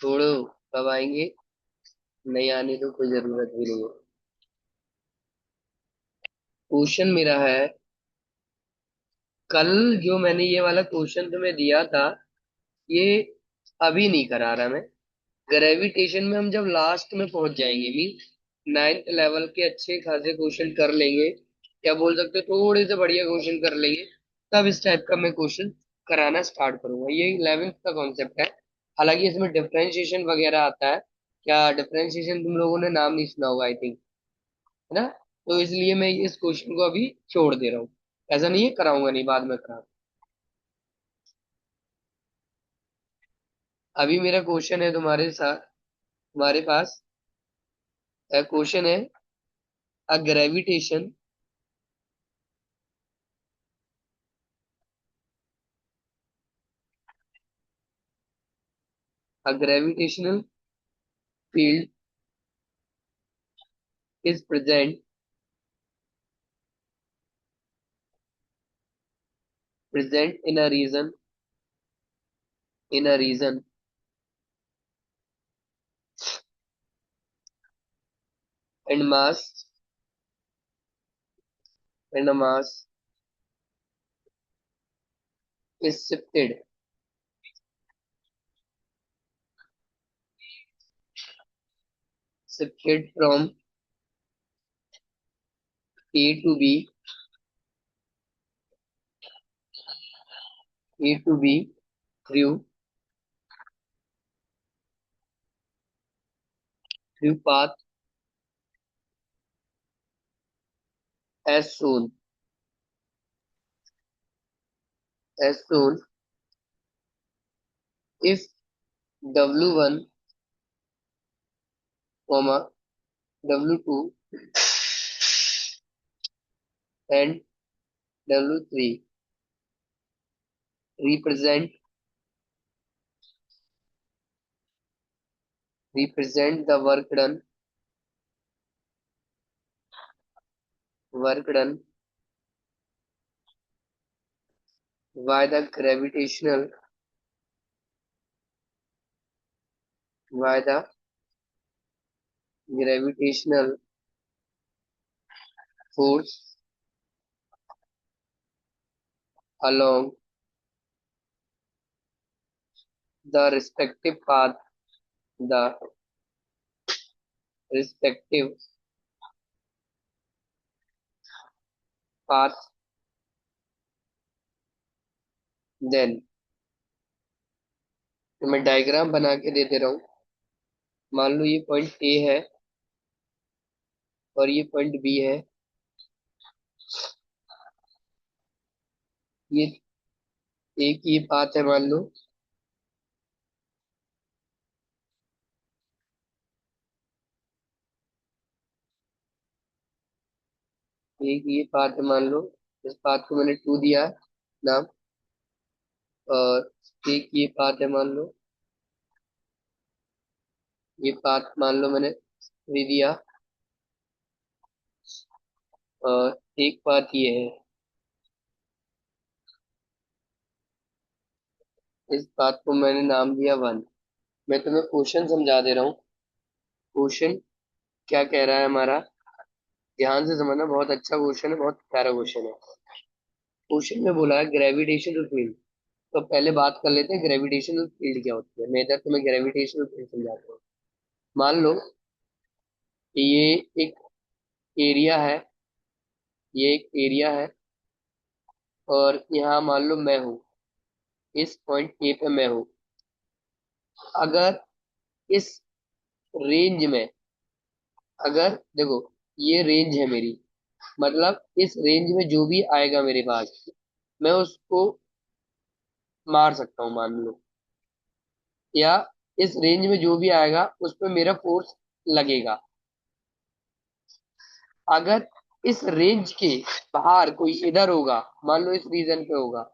छोड़ो, कब आएंगे? नहीं आने तो कोई जरूरत भी नहीं है। क्वेश्चन मेरा है, कल जो मैंने ये वाला क्वेश्चन तुम्हें दिया था, ये अभी नहीं करा रहा मैं। ग्रेविटेशन में हम जब लास्ट में पहुंच जाएंगे, मीन नाइन्थ लेवल के अच्छे खासे क्वेश्चन कर लेंगे, या बोल सकते हो थोड़े से बढ़िया क्वेश्चन कर लेंगे, तब इस टाइप का मैं क्वेश्चन कराना स्टार्ट करूंगा। ये 11th का कॉन्सेप्ट है। हालांकि इसमें डिफरेंशिएशन वगैरह आता है। क्या डिफरेंशिएशन तुम लोगों ने नाम नहीं सुना होगा, आई थिंक, है ना? तो इसलिए मैं इस क्वेश्चन को अभी छोड़ दे रहा हूँ। ऐसा नहीं है, कराऊंगा नहीं, बाद में कराऊंगा। अभी मेरा क्वेश्चन है तुम्हारे साथ, तुम्हारे पास क्वेश्चन है, अ gravitation, a gravitational field is present in a region and mass is shifted from A to B, A to B through path as shown as shown if W1, comma W2 and W3 represent the work done by the by the gravitational force along the the respective path, then तो मैं diagram बना के दे दे रहा हूँ। मान लो ये point A है और ये पॉइंट बी है। ये एक ये पाथ है, मान लो। एक ये पाथ है, मान लो। इस पाथ को मैंने टू दिया नाम। और एक ये पाथ है, मान लो। ये पाथ मान लो मैंने थ्री दिया। और एक पाथ ये है। इस पाथ को मैंने नाम दिया वन। मैं तुम्हें क्वेश्चन समझा दे रहा हूँ। क्वेश्चन क्या कह रहा है हमारा, ध्यान से समझना। बहुत अच्छा क्वेश्चन है, बहुत प्यारा क्वेश्चन है। क्वेश्चन में बोला है ग्रेविटेशनल फील्ड। तो पहले बात कर लेते हैं ग्रेविटेशनल फील्ड क्या होती है। मैं इधर तुम्हें ग्रेविटेशनल फील्ड समझाता हूँ। मान लो कि ये एक एरिया है, ये एक एरिया है। और यहाँ मान लो मैं हूँ, इस पॉइंट ए पे मैं हूँ। अगर इस रेंज में, अगर देखो, ये रेंज है मेरी, मतलब इस रेंज में जो भी आएगा मेरे पास, मैं उसको मार सकता हूँ, मान लो। या इस रेंज में जो भी आएगा उस पर मेरा फोर्स लगेगा। अगर इस रेंज के बाहर कोई इधर होगा, मान लो इस रीजन पे होगा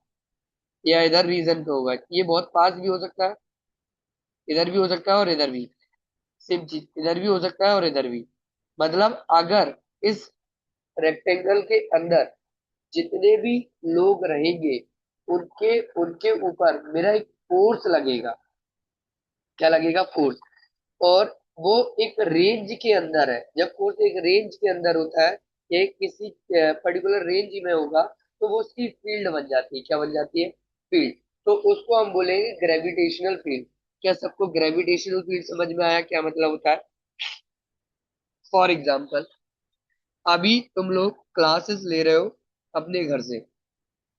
या इधर रीजन पे होगा, ये बहुत पास भी हो सकता है, इधर भी हो सकता है और इधर भी। सेम चीज इधर भी हो सकता है और इधर भी। मतलब अगर इस रेक्टेंगल के अंदर जितने भी लोग रहेंगे, उनके उनके ऊपर मेरा एक फोर्स लगेगा। क्या लगेगा, फोर्स। और वो एक रेंज के अंदर है, जब फोर्स एक रेंज के अंदर होता है, ये किसी पर्टिकुलर रेंज में होगा, तो वो उसकी फील्ड बन जाती है। क्या बन जाती है, फील्ड। तो उसको हम बोलेंगे ग्रेविटेशनल फील्ड। क्या सबको ग्रेविटेशनल फील्ड समझ में आया, क्या मतलब होता है? फॉर एग्जाम्पल, अभी तुम लोग क्लासेस ले रहे हो अपने घर से,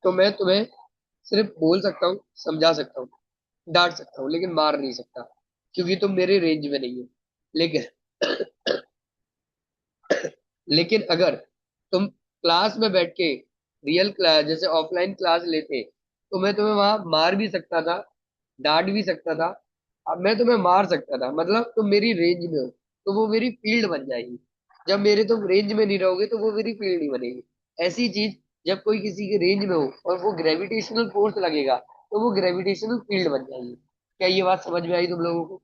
तो मैं तुम्हें सिर्फ बोल सकता हूँ, समझा सकता हूँ, डांट सकता हूँ, लेकिन मार नहीं सकता, क्योंकि तुम मेरे रेंज में नहीं हो। लेकिन लेकिन अगर तुम क्लास में बैठ के रियल क्लास जैसे ऑफलाइन क्लास लेते, तो मैं तुम्हें वहां मार भी सकता था, डांट भी सकता था। अब मैं तुम्हें मार सकता था, मतलब तुम मेरी रेंज में हो, तो वो मेरी फील्ड बन जाएगी। जब मेरे तुम रेंज में नहीं रहोगे, तो वो मेरी फील्ड नहीं बनेगी। ऐसी चीज, जब कोई किसी के रेंज में हो और वो ग्रेविटेशनल फोर्स लगेगा, तो वो ग्रेविटेशनल फील्ड बन जाएगी। क्या ये बात समझ में आई तुम लोगों को?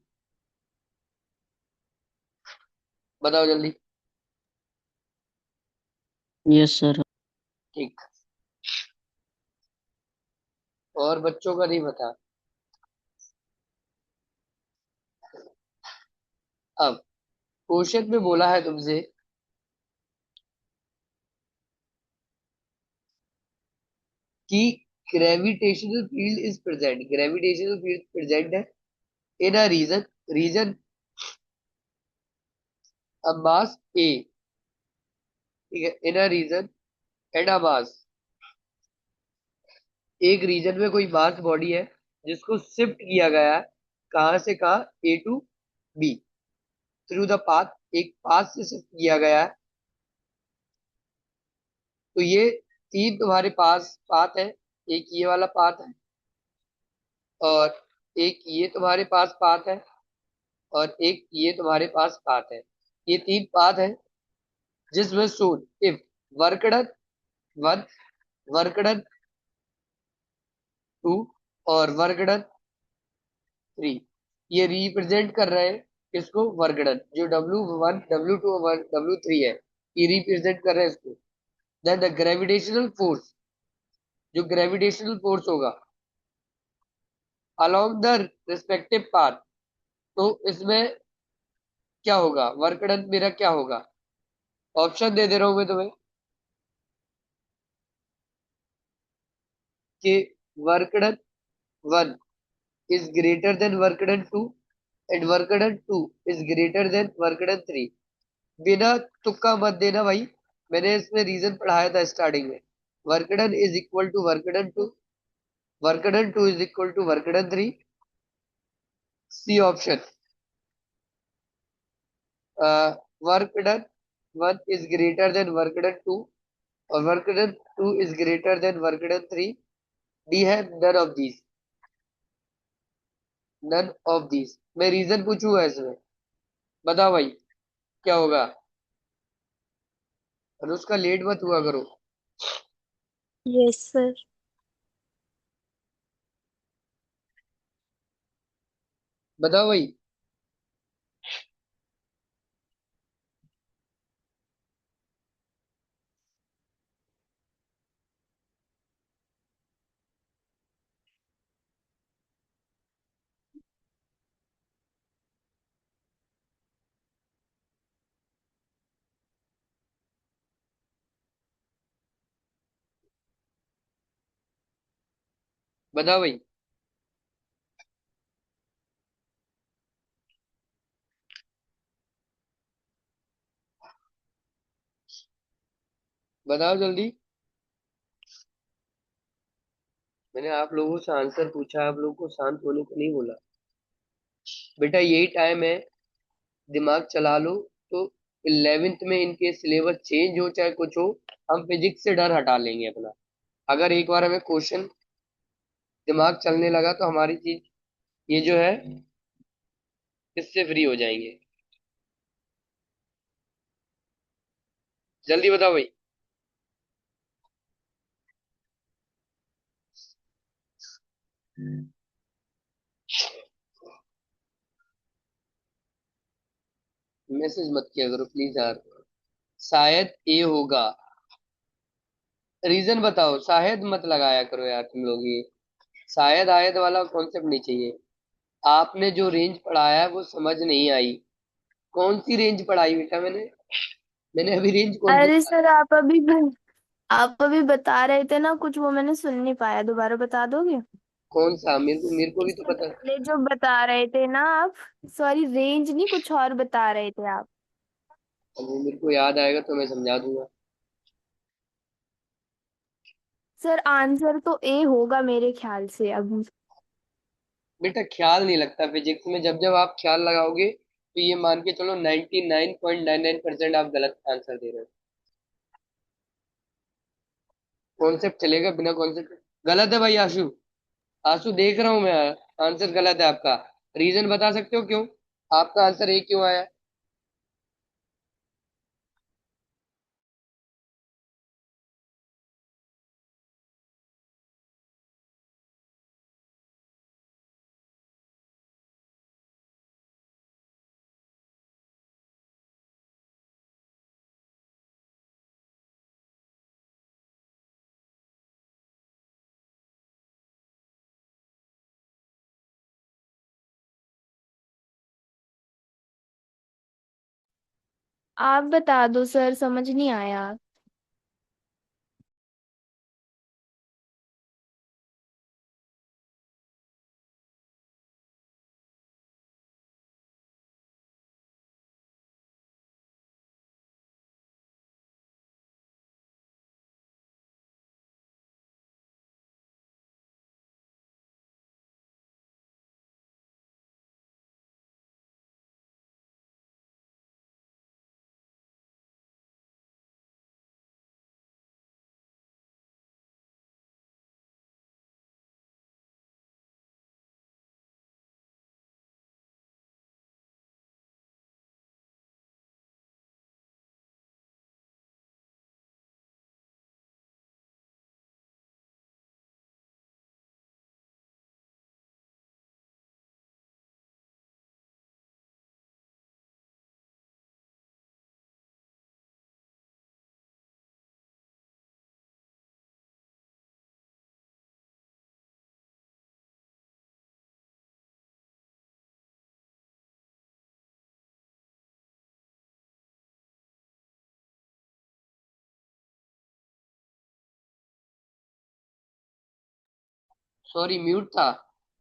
बताओ जल्दी। Yes sir. ठीक। और बच्चों का नहीं पता। अब क्वेश्चन में बोला है तुमसे कि gravitational field is present, gravitational field present है इन अ रीजन, रीजन अ मास ए। ठीक है, इन अ रीजन एंड अ मास, एक रीजन में कोई मास बॉडी है जिसको शिफ्ट किया गया है, कहाँ से कहाँ, A to B, through the path, एक पाथ से शिफ्ट किया गया है। तो ये तीन तुम्हारे पास पाथ है, एक ये वाला पाथ है, और एक ये तुम्हारे पास पाथ है, और एक ये तुम्हारे पास पाथ है। ये तीन पाथ है जिसमें शूट इफ work done one, work done two, और वर्क डन थ्री। ये रिप्रेजेंट कर रहे हैं किसको, वर्क डन, जो W1 W2 और W3 है, ये रिप्रेजेंट कर रहे हैं इसको। देन द ग्रेविटेशनल फोर्स, जो ग्रेविटेशनल फोर्स होगा अलोंग द रिस्पेक्टिव पाथ, तो इसमें क्या होगा, वर्क डन मेरा क्या होगा? ऑप्शन दे दे रहा हूं मैं तुम्हें कि work done one is greater than work done 2 and work done 2 is greater than work done 3। बिना तुक्का मत देना भाई, मैंने इसमें रीजन पढ़ाया था स्टार्टिंग में। Work done is equal to work done 2, work done 2 is equal to work done 3। C option, work done 1 is greater than work done 2 और work done 2 is greater than work done 3। D है none of these, none of these. मैं reason पूछूंगा इसमें, बताओ भाई क्या होगा। और उसका लेट मत हुआ करो। Yes sir. बताओ भाई। बताओ भाई। बताओ जल्दी। मैंने आप लोगों से आंसर पूछा, आप लोगों को शांत होने को नहीं बोला। बेटा यही टाइम है, दिमाग चला लो। तो 11th में इनके सिलेबस चेंज हो चाहे कुछ हो, हम फिजिक्स से डर हटा लेंगे अपना। अगर एक बार हमें क्वेश्चन दिमाग चलने लगा, तो हमारी चीज ये जो है, इससे फ्री हो जाएंगे। जल्दी बताओ भाई। मैसेज मत किया करो प्लीज यार। शायद ए होगा, रीजन बताओ, शायद मत लगाया करो यार तुम लोग ये। शायद आयद वाला कॉन्सेप्ट नहीं चाहिए। आपने जो रेंज पढ़ाया है वो समझ नहीं आई। कौन सी रेंज पढ़ाई बेटा मैंने? मैंने अभी रेंज कौन सी अरे बताई? सर, आप अभी बता रहे थे ना कुछ, वो मैंने सुन नहीं पाया, दोबारा बता दोगे? कौन सा? मेरे को भी तो इससे पता। पहले जो बता रहे थे ना आप, सॉरी, रेंज नहीं, कुछ और बता रहे थे आप। अभी मेरे को याद आएगा तो मैं समझा दूंगा। सर आंसर तो ए होगा मेरे ख्याल से अभी। बेटा ख्याल नहीं लगता फिजिक्स में। जब जब आप ख्याल लगाओगे तो ये मान के चलो 99.99% आप गलत आंसर दे रहे हो। कॉन्सेप्ट चलेगा बिना कॉन्सेप्ट? गलत है भाई आशु। आंसू देख रहा हूं मैं। आंसर गलत है आपका। रीजन बता सकते हो क्यों? आपका आंसर ए क्यों आया? आप बता दो सर, समझ नहीं आया। सॉरी म्यूट था।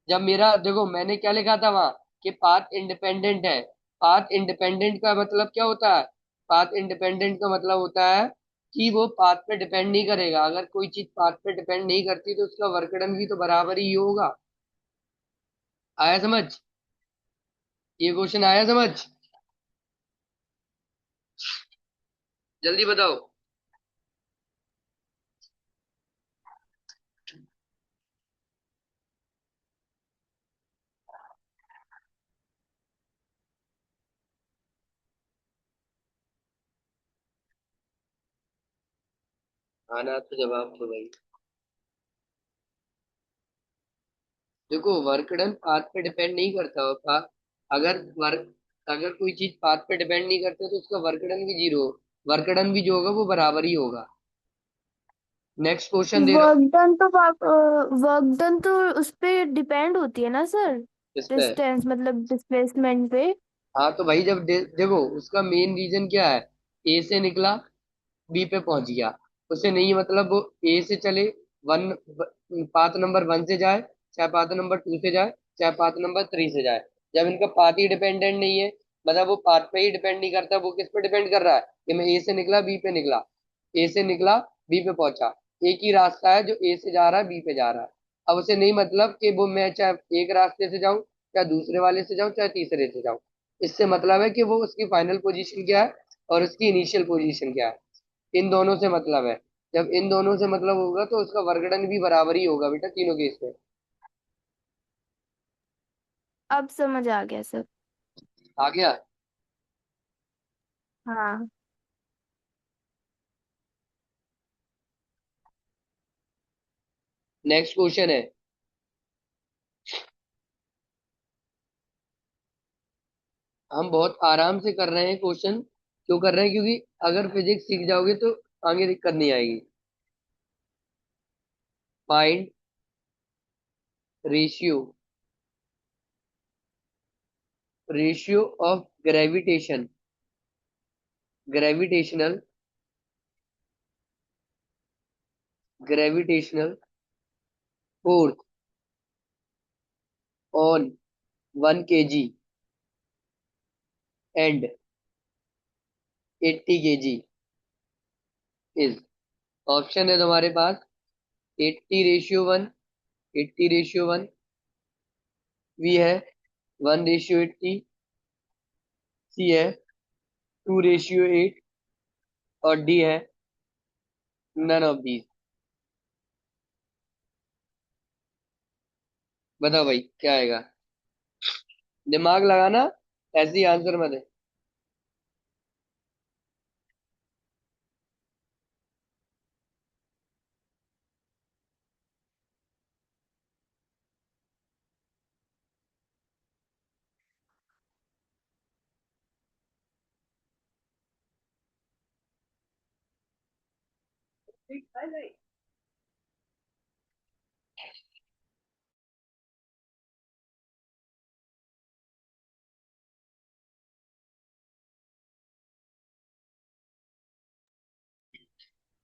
जब मेरा देखो मैंने क्या लिखा था वहां कि पाथ इंडिपेंडेंट है। पाथ इंडिपेंडेंट का मतलब क्या होता है? पाथ इंडिपेंडेंट का मतलब होता है कि वो पाथ पे डिपेंड नहीं करेगा। अगर कोई चीज पाथ पे डिपेंड नहीं करती तो उसका वर्क डन भी तो बराबर ही होगा। आया समझ? ये क्वेश्चन आया समझ? जल्दी बताओ। आना तो जवाब दो भाई। देखो वर्क डन पाथ पे डिपेंड नहीं करता होता। अगर वर्क अगर कोई चीज पाथ पे डिपेंड नहीं करती तो उसका वर्क डन भी जीरो। वर्क डन भी जो होगा वो बराबर ही होगा। नेक्स्ट क्वेश्चन दे रहा हूँ। वर्क डन तो उस पे डिपेंड होती है ना सर, इस पे। डिस्टेंस मतलब डिस्प्लेसमेंट पे। हाँ तो भाई जब देखो उसका मेन रीजन क्या है? ए से निकला, बी पे पहुंच गया। उसे नहीं मतलब वो ए से चले, वन पाथ नंबर वन से जाए, चाहे पाथ नंबर टू से जाए, चाहे पाथ नंबर थ्री से जाए। जब इनका पाथ ही डिपेंडेंट नहीं है, मतलब वो पाथ पे ही डिपेंड नहीं करता, वो किस पे डिपेंड कर रहा है कि मैं ए से निकला बी पे निकला, ए से निकला बी पे पहुंचा। एक ही रास्ता है जो ए से जा रहा है बी पे जा रहा है। अब उसे नहीं मतलब कि वो मैं चाहे एक रास्ते से जाऊं, चाहे दूसरे वाले से जाऊं, चाहे तीसरे से जाऊं। इससे मतलब है कि वो उसकी फाइनल पोजीशन क्या है और उसकी इनिशियल पोजीशन क्या है। इन दोनों से मतलब है। जब इन दोनों से मतलब होगा तो उसका वर्क डन भी बराबर ही होगा बेटा तीनों केस में। अब समझ आ गया सर। आ गया? हाँ। नेक्स्ट क्वेश्चन है। हम बहुत आराम से कर रहे हैं क्वेश्चन। क्यों कर रहे हैं? क्योंकि अगर फिजिक्स सीख जाओगे तो आगे दिक्कत नहीं आएगी। Find ratio ratio of gravitational gravitational force on 1 kg and 80 kg is. Option है तुम्हारे पास 80:1, 80:1, बी है 1:80, सी है 2:8 और डी है नन ऑफ दीज। बताओ भाई क्या आएगा। दिमाग लगाना, ऐसे ही आंसर मत है।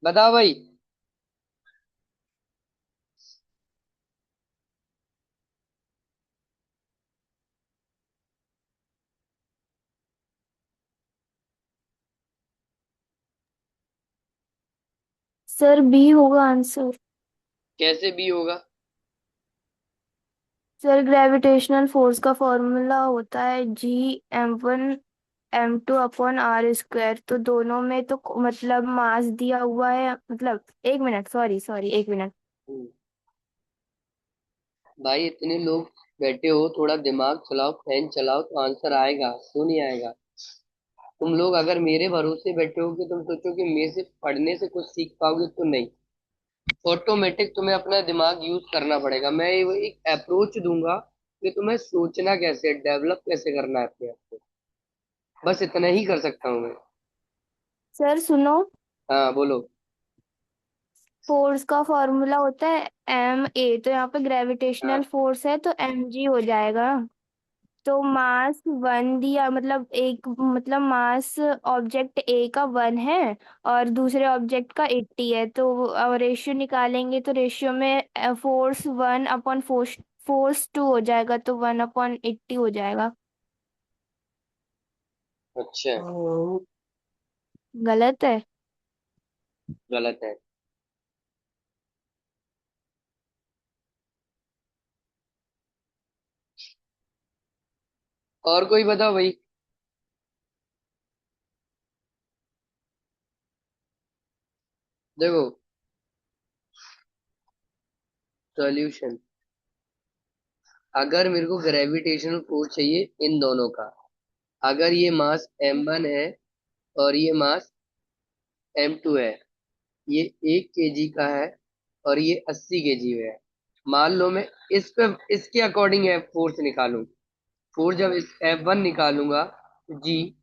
बताओ भाई। सर बी होगा आंसर। कैसे भी होगा। सर ग्रेविटेशनल फोर्स का फॉर्मूला होता है G m1 m2/r²। तो दोनों में तो मतलब मास दिया हुआ है, मतलब एक मिनट, सॉरी सॉरी, एक मिनट। भाई इतने लोग बैठे हो, थोड़ा दिमाग चलाओ, फैन चलाओ तो आंसर आएगा, क्यों नहीं आएगा। तुम लोग अगर मेरे भरोसे बैठे हो कि तुम सोचो कि मेरे से पढ़ने से कुछ सीख पाओगे, तो नहीं। ऑटोमेटिक तुम्हें अपना दिमाग यूज करना पड़ेगा। मैं ये एक अप्रोच दूंगा कि तुम्हें सोचना कैसे, डेवलप कैसे करना है अपने आप को। बस इतना ही कर सकता हूँ मैं। सर सुनो। हाँ बोलो। फोर्स का फॉर्मूला होता है ma, तो यहाँ पे ग्रेविटेशनल हाँ। फोर्स है तो mg हो जाएगा। तो मास वन दिया, मतलब एक, मतलब मास ऑब्जेक्ट ए का 1 है और दूसरे ऑब्जेक्ट का 80 है, तो रेशियो निकालेंगे तो रेशियो में फोर्स 1/फोर्स फोर्स 2 हो जाएगा, तो 1/80 हो जाएगा। अच्छा। गलत है। गलत है। और कोई बताओ भाई। देखो, सॉल्यूशन। अगर मेरे को ग्रेविटेशनल फोर्स चाहिए इन दोनों का, अगर ये मास m1 है और ये मास m2 है, ये 1 kg का है और ये 80 kg है। मान लो मैं इस पे इसके अकॉर्डिंग फोर्स निकालूं। फोर्स जब इस F1 निकालूंगा तो जी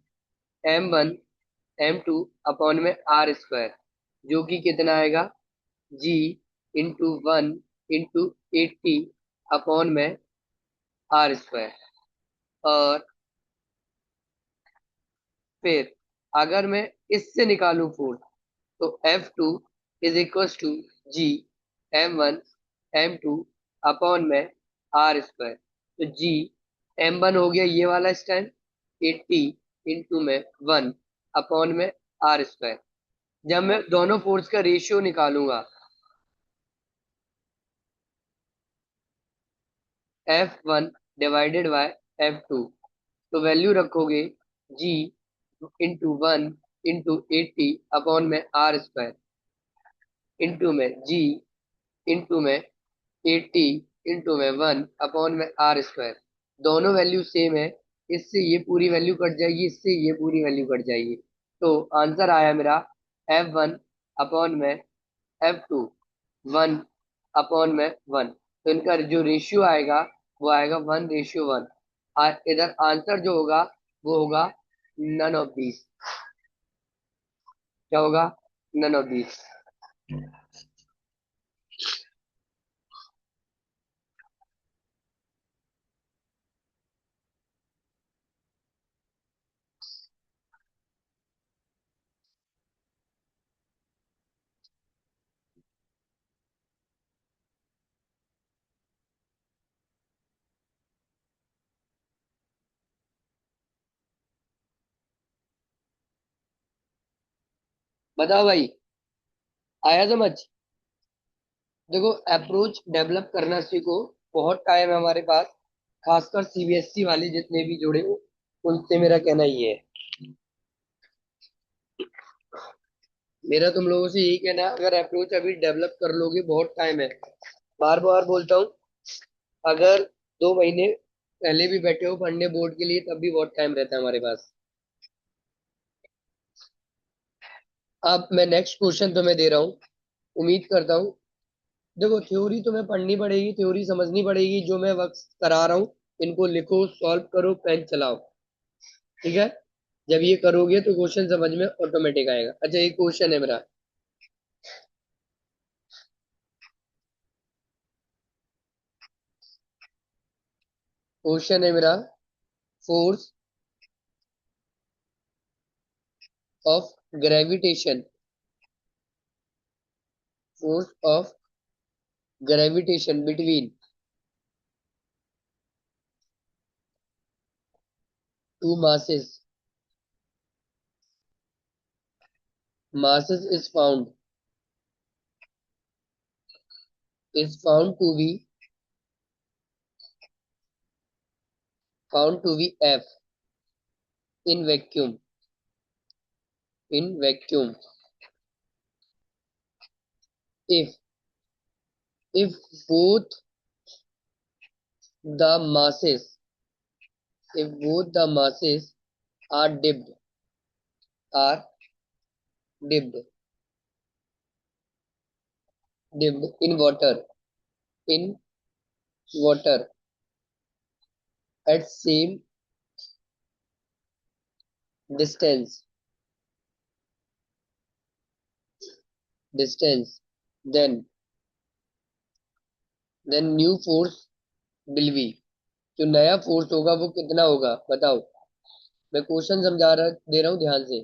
m1 m2 में r², जो कि कितना आएगा, G × 1 × 80 में r²। और फिर अगर मैं इससे निकालूं फोर्स, तो F2 = G m1 m2 में r²। तो G m1 हो गया ये वाला स्टैंड, 80 × 1 में जब मैं दोनों फोर्स का रेशियो निकालूंगा, F1/F2, तो वैल्यू रखोगे G × 1 × 80 में G × 1 × 80 में 1 दोनों वैल्यू सेम है। इससे ये पूरी वैल्यू कट जाएगी, इससे ये पूरी वैल्यू कट जाएगी। तो आंसर आया मेरा F1/F2 1/1। तो इनका जो रेशियो आएगा वो आएगा 1:1। इधर आंसर जो होगा वो होगा नन ऑफ दीज। क्या होगा, नन ऑफ दीज। बताओ भाई, आया समझ? देखो, अप्रोच डेवलप करना सीखो। बहुत टाइम है हमारे पास, खासकर सीबीएसई वाले जितने भी जुड़े हो, उनसे मेरा कहना ये है। मेरा तुम लोगों से यही कहना है, अगर अप्रोच अभी डेवलप कर लोगे, बहुत टाइम है। बार बार बोलता हूँ, अगर 2 महीने पहले भी बैठे हो पढ़ने बोर्ड के लिए, तब भी बहुत टाइम रहता है हमारे पास। अब मैं नेक्स्ट क्वेश्चन तुम्हें दे रहा हूँ, उम्मीद करता हूँ। देखो, थ्योरी तुम्हें पढ़नी पड़ेगी, थ्योरी समझनी पड़ेगी, जो मैं वक्त करा रहा हूँ इनको लिखो, सॉल्व करो, पेन चलाओ। ठीक है? जब ये करोगे तो क्वेश्चन समझ में ऑटोमेटिक आएगा। अच्छा, एक क्वेश्चन है मेरा। क्वेश्चन है मेरा, force of gravitation, force of gravitation between two masses, masses is found to be F in vacuum, in vacuum, if if both the masses, if both the masses are are dipped dipped in water at same distance, distance then new force will be, जो नया force होगा वो कितना होगा, बताओ। मैं question समझा रहा दे रहा हूँ, ध्यान से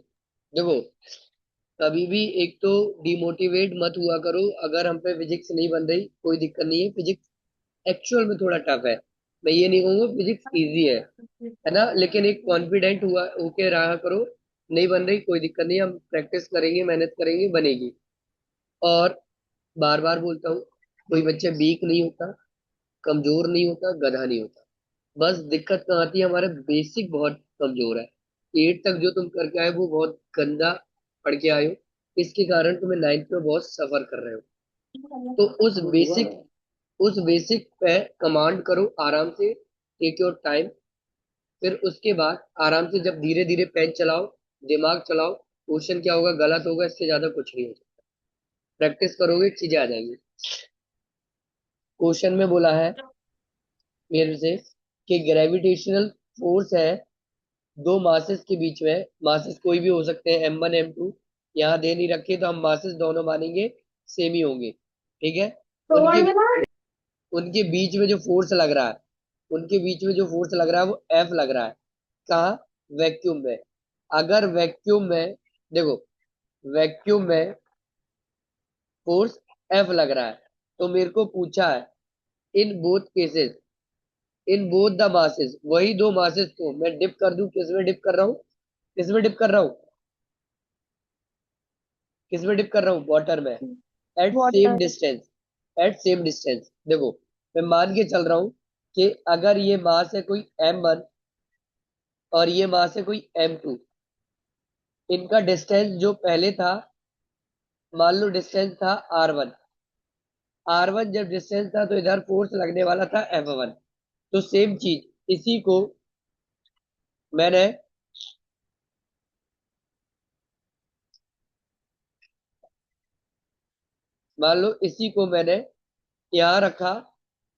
देखो। कभी भी एक तो डिमोटिवेट मत हुआ करो, अगर हम पे फिजिक्स नहीं बन रही, कोई दिक्कत नहीं है। फिजिक्स एक्चुअल में थोड़ा टफ है, मैं ये नहीं कहूंगा फिजिक्स इजी है ना, लेकिन एक कॉन्फिडेंट हुआ होके रहा करो। नहीं बन रही, कोई दिक्कत नहीं, हम प्रैक्टिस करेंगे, मेहनत करेंगे, बनेगी। और बार बार बोलता हूँ, कोई बच्चा वीक नहीं होता, कमजोर नहीं होता, गधा नहीं होता। बस दिक्कत कहाँ आती है, हमारे बेसिक बहुत कमजोर है। 8 तक जो तुम करके आए वो बहुत गंदा पढ़ के आए हो, इसके कारण तुम्हें 9th में बहुत सफर कर रहे हो। तो उस बेसिक पे कमांड करो आराम से, टेक योर टाइम। फिर उसके बाद आराम से जब धीरे धीरे पेन चलाओ, दिमाग चलाओ, क्वेश्चन क्या होगा गलत होगा, इससे ज्यादा कुछ नहीं हो सकता। प्रैक्टिस करोगे चीजें आ जाएंगी। क्वेश्चन में बोला है मेरे से कि ग्रेविटेशनल फोर्स है दो मासेस के बीच में। मासेस कोई भी हो सकते हैं, M1 M2, यहाँ दे नहीं रखे तो हम मासेस दोनों मानेंगे सेम ही होंगे। ठीक है? उनके उनके बीच में जो फोर्स लग रहा है, उनके बीच में जो फोर्स लग रहा है वो F लग रहा है। कहाँ? वैक्यूम में। अगर वैक्यूम में, देखो, वैक्यूम में फोर्स F लग रहा है, तो मेरे को पूछा है in both cases, in both the masses, वही दो मासेस को मैं डिप कर दूं, किस में डिप कर रहा हूँ, किस में डिप कर रहा हूँ, किस में डिप कर रहा हूँ, वाटर में। At same water. Distance, at same distance. देखो, मैं मान के चल रहा हूँ कि अगर ये मास है कोई M1 और ये मास है कोई M2, इनका डिस्टेंस जो पहले था, मान लो डिस्टेंस था R1। R1 जब डिस्टेंस था तो इधर फोर्स लगने वाला था F1। तो सेम चीज इसी को मैंने, मान लो इसी को मैंने यहाँ रखा।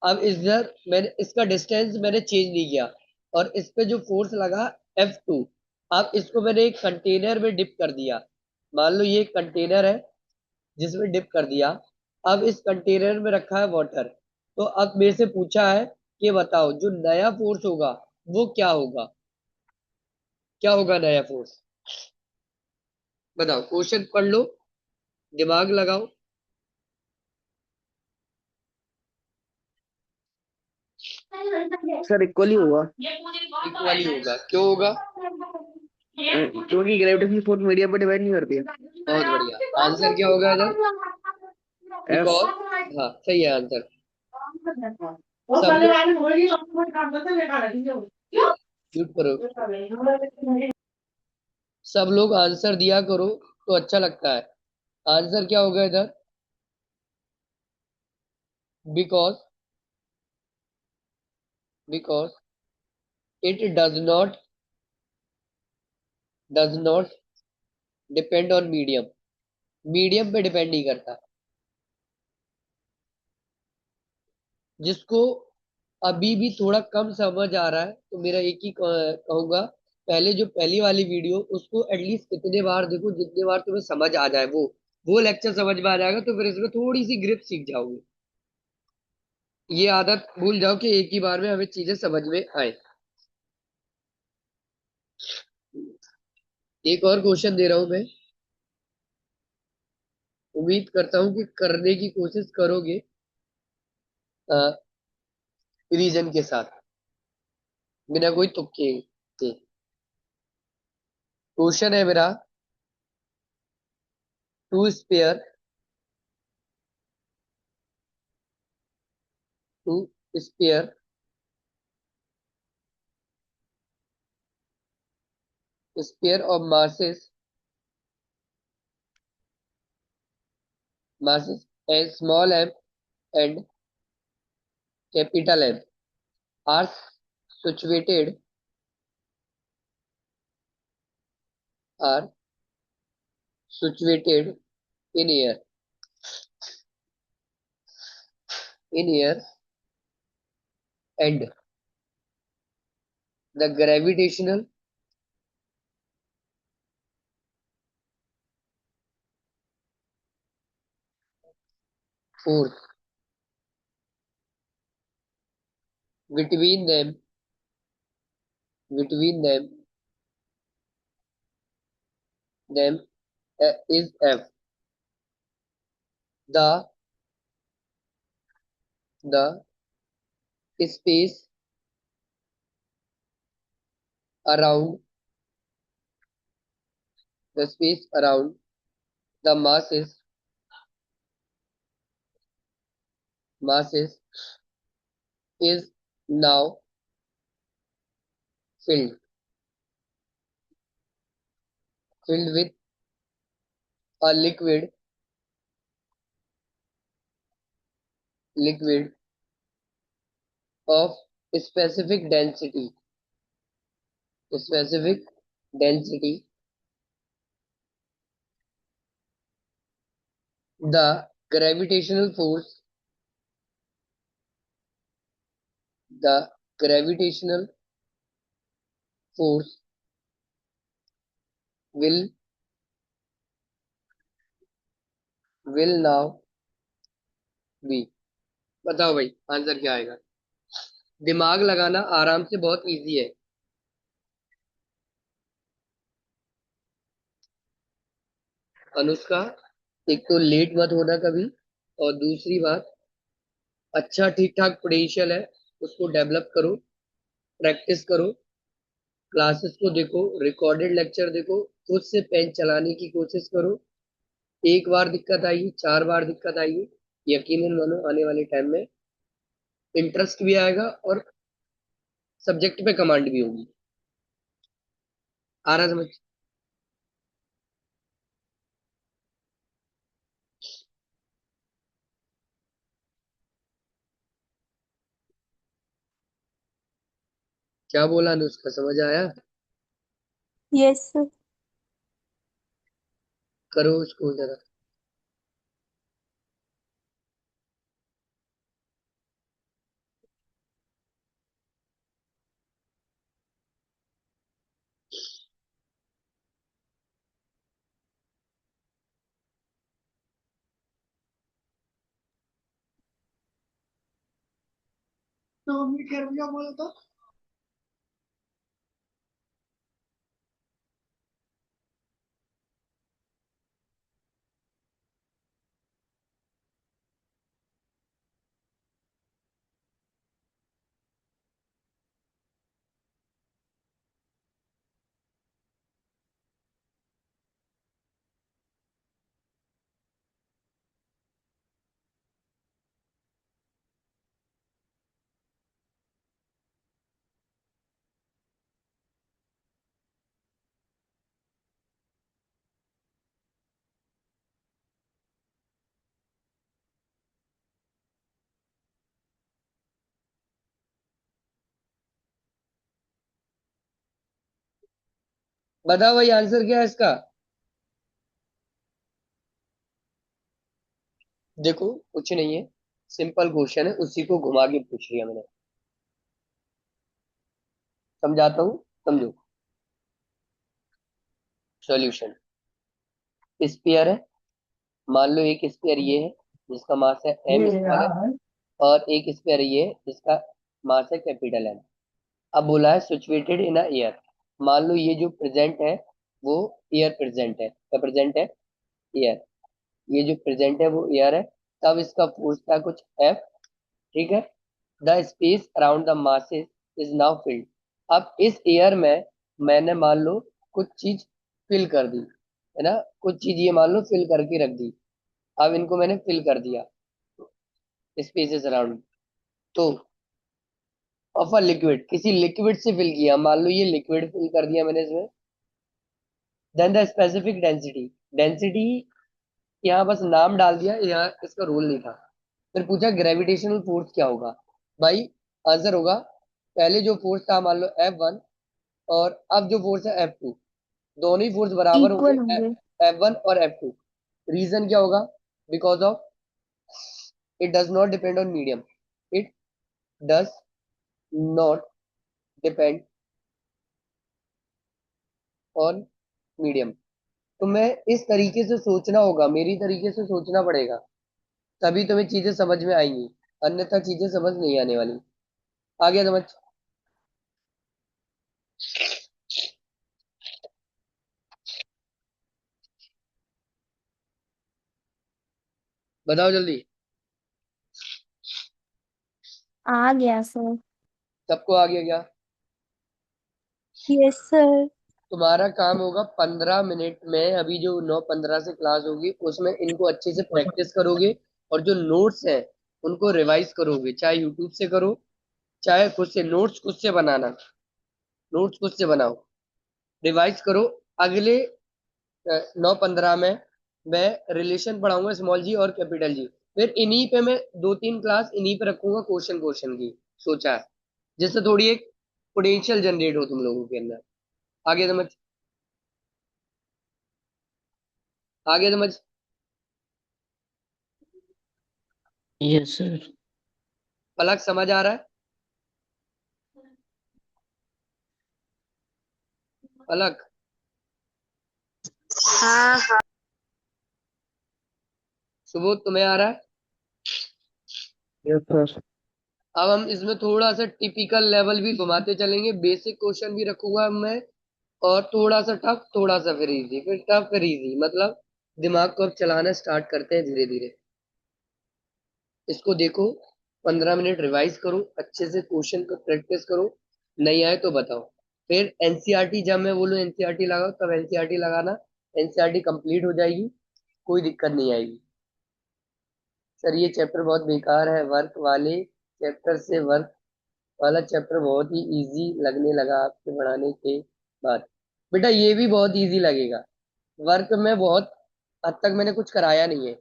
अब इधर मैंने इसका डिस्टेंस मैंने चेंज नहीं किया, और इस पे जो फोर्स लगा F2। अब इसको मैंने एक कंटेनर में डिप कर दिया। मान लो ये एक कंटेनर है जिसमें डिप कर दिया। अब इस कंटेनर में रखा है वाटर। तो अब मेरे से पूछा है कि बताओ जो नया फोर्स होगा वो क्या होगा, क्या होगा नया फोर्स? बताओ, क्वेश्चन पढ़ लो, दिमाग लगाओ। सर इक्वली हुआ। इक्वली होगा, क्यों होगा? क्योंकि ग्रेविटेशनल फोर्स मीडियम पर डिपेंड नहीं करती है। बहुत बढ़िया। आंसर क्या होगा इधर? एफ। बिकॉज, हाँ सही है आंसर। सब लोग म्यूट करो। सब लोग आंसर दिया करो तो अच्छा लगता है। आंसर क्या होगा इधर? Because, because it does not depend on medium. Medium पे डिपेंड नहीं करता। जिसको अभी भी थोड़ा कम समझ आ रहा है तो मेरा एक ही कहूंगा, पहले जो पहली वाली वीडियो उसको एटलीस्ट इतने बार देखो जितने बार तुम्हें समझ आ जाए। वो लेक्चर समझ में आ जाएगा तो फिर इसमें थोड़ी सी ग्रिप सीख जाओगे। ये आदत भूल जाओ कि एक ही बार में हमें चीजें समझ में आए। एक और क्वेश्चन दे रहा हूं मैं। उम्मीद करता हूं कि करने की कोशिश करोगे रीजन के साथ, बिना कोई तुक्के के। क्वेश्चन है मेरा, two sphere, two sphere sphere of masses as small m and capital M are situated are situated in air and the gravitational force between them them is F. The the space around the space around the masses is now filled filled with a liquid of specific density. The gravitational force the gravitational force will now be। बताओ भाई answer क्या आएगा? दिमाग लगाना आराम से बहुत easy है। अनुष्का, एक तो लेट मत होना कभी, और दूसरी बात, अच्छा ठीक ठाक पोटेंशियल है, उसको डेवलप करो, प्रैक्टिस करो, क्लासेस को देखो, रिकॉर्डेड लेक्चर देखो, खुद से पेन चलाने की कोशिश करो। एक बार दिक्कत आई, 4 बार दिक्कत आई, यकीनन मानो आने वाले टाइम में इंटरेस्ट भी आएगा और सब्जेक्ट पे कमांड भी होगी। आ रहा समझ? क्या बोला अनुष्का, समझ आया? Yes sir. करो उसको जरा। तो मम्मी खैर भैया बोला था। बताओ भाई आंसर क्या है इसका। देखो कुछ नहीं है, सिंपल क्वेश्चन है, उसी को घुमा के पूछ लिया मैंने। समझाता हूँ, समझो। सॉल्यूशन। स्पीयर है, मान लो एक स्पीयर ये है जिसका मास है एम स्मॉल है, और एक स्पीयर ये है जिसका मास है कैपिटल एम। अब बोला है सिचुएटेड इन अ ईयर। मान लो ये जो प्रेजेंट है वो ईयर प्रेजेंट है, क्या प्रेजेंट है, ईयर। ये जो प्रेजेंट है वो ईयर है। तब इसका फोर्स था कुछ एफ, ठीक है। The space around the masses is now field. अब इस ईयर में मैंने मान लो कुछ चीज फिल कर दी, है ना, कुछ चीज ये मान लो फिल करके रख दी। अब इनको मैंने फिल कर दिया, स्पेसेस अराउंड। तो ऑफ अ लिक्विड, किसी लिक्विड से फिल किया, मान लो ये लिक्विड फिल कर दिया मैंने इसमें। Then the specific density, density यहाँ बस नाम डाल दिया, यहाँ इसका रूल नहीं था। फिर पूछा ग्रेविटेशनल फोर्स क्या होगा। भाई आंसर होगा, पहले जो फोर्स था मान लो F1, और अब जो फोर्स है F2, दोनों ही फोर्स बराबर होंगे, इक्वल होंगे। F1 और F2। रीजन क्या होगा, because of it does not depend on medium, it does not depend on medium. तुम्हें इस तरीके से सोचना होगा, मेरी तरीके से सोचना पड़ेगा, तभी तुम्हें चीजें समझ में आएंगी, अन्यथा चीजें समझ नहीं आने वाली। आ गया समझ। बताओ जल्दी। आ गया सर। सबको आ गया क्या। Yes sir. तुम्हारा काम होगा 15 मिनट में, अभी जो 9:15 से क्लास होगी उसमें इनको अच्छे से प्रैक्टिस करोगे, और जो नोट्स हैं उनको रिवाइज करोगे, चाहे यूट्यूब से करो, चाहे खुद से नोट्स खुद से बनाना, नोट्स खुद से बनाओ, रिवाइज करो। अगले 9:15 में मैं रिलेशन पढ़ाऊंगा स्मॉल जी और कैपिटल जी। फिर इन्हीं पे मैं 2-3 क्लास इन्हीं पे रखूंगा, क्वेश्चन क्वेश्चन की सोचा है, जिससे थोड़ी एक पोटेंशियल जनरेट हो तुम लोगों के अंदर। आगे समझ, आगे समझ। Yes sir. पलक समझ आ रहा है, पलक। हाँ हाँ। सुबोध तुम्हें आ रहा है। Yes sir. अब हम इसमें थोड़ा सा टिपिकल लेवल भी घुमाते चलेंगे, बेसिक क्वेश्चन भी रखूंगा मैं, और थोड़ा सा टफ, थोड़ा सा फिर इजी, फिर टफ फिर इजी, मतलब दिमाग को अब चलाना स्टार्ट करते हैं धीरे धीरे। इसको देखो, 15 मिनट रिवाइज करो, अच्छे से क्वेश्चन को प्रैक्टिस करो, नहीं आए तो बताओ। फिर एनसीईआरटी, जब मैं बोलूँ एनसीईआरटी लगाओ तब एनसीईआरटी लगाना, एनसीईआरटी कंप्लीट हो जाएगी, कोई दिक्कत नहीं आएगी। सर ये चैप्टर बहुत बेकार है, वर्क वाले चैप्टर से वर्क वाला चैप्टर बहुत ही इजी लगने लगा आपके पढ़ाने के बाद। बेटा ये भी बहुत इजी लगेगा, वर्क में बहुत हद तक मैंने कुछ कराया नहीं है।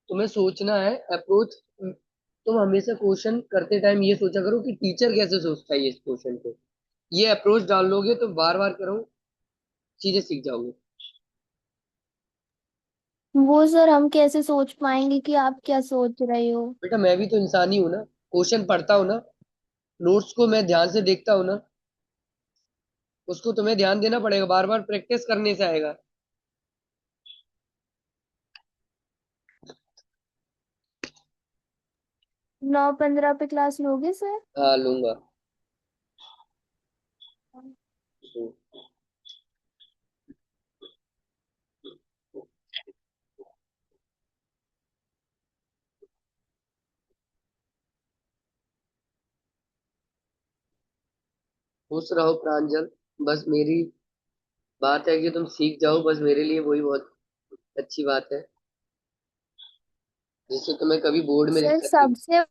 तुम्हें सोचना है अप्रोच, तुम हमेशा क्वेश्चन करते टाइम ये सोचा करो कि टीचर कैसे सोचता है ये इस क्वेश्चन को। ये अप्रोच डाल लोगे तो बार बार करो, चीजें सीख जाओगे। वो सर हम कैसे सोच पाएंगे कि आप क्या सोच रहे हो। बेटा मैं भी तो इंसान ही हूं ना, क्वेश्चन पढ़ता हूँ ना, नोट्स को मैं ध्यान से देखता हूँ ना, उसको तुम्हें ध्यान देना पड़ेगा, बार बार प्रैक्टिस करने से आएगा। 9:15 पे क्लास लोगे सर। हाँ लूंगा। हम्म, खुश रहो प्रांजल, बस मेरी बात है कि तुम सीख जाओ, बस मेरे लिए वही बहुत अच्छी बात है, जिससे तुम्हें कभी बोर्ड में सर दिक्कत नहीं। सबसे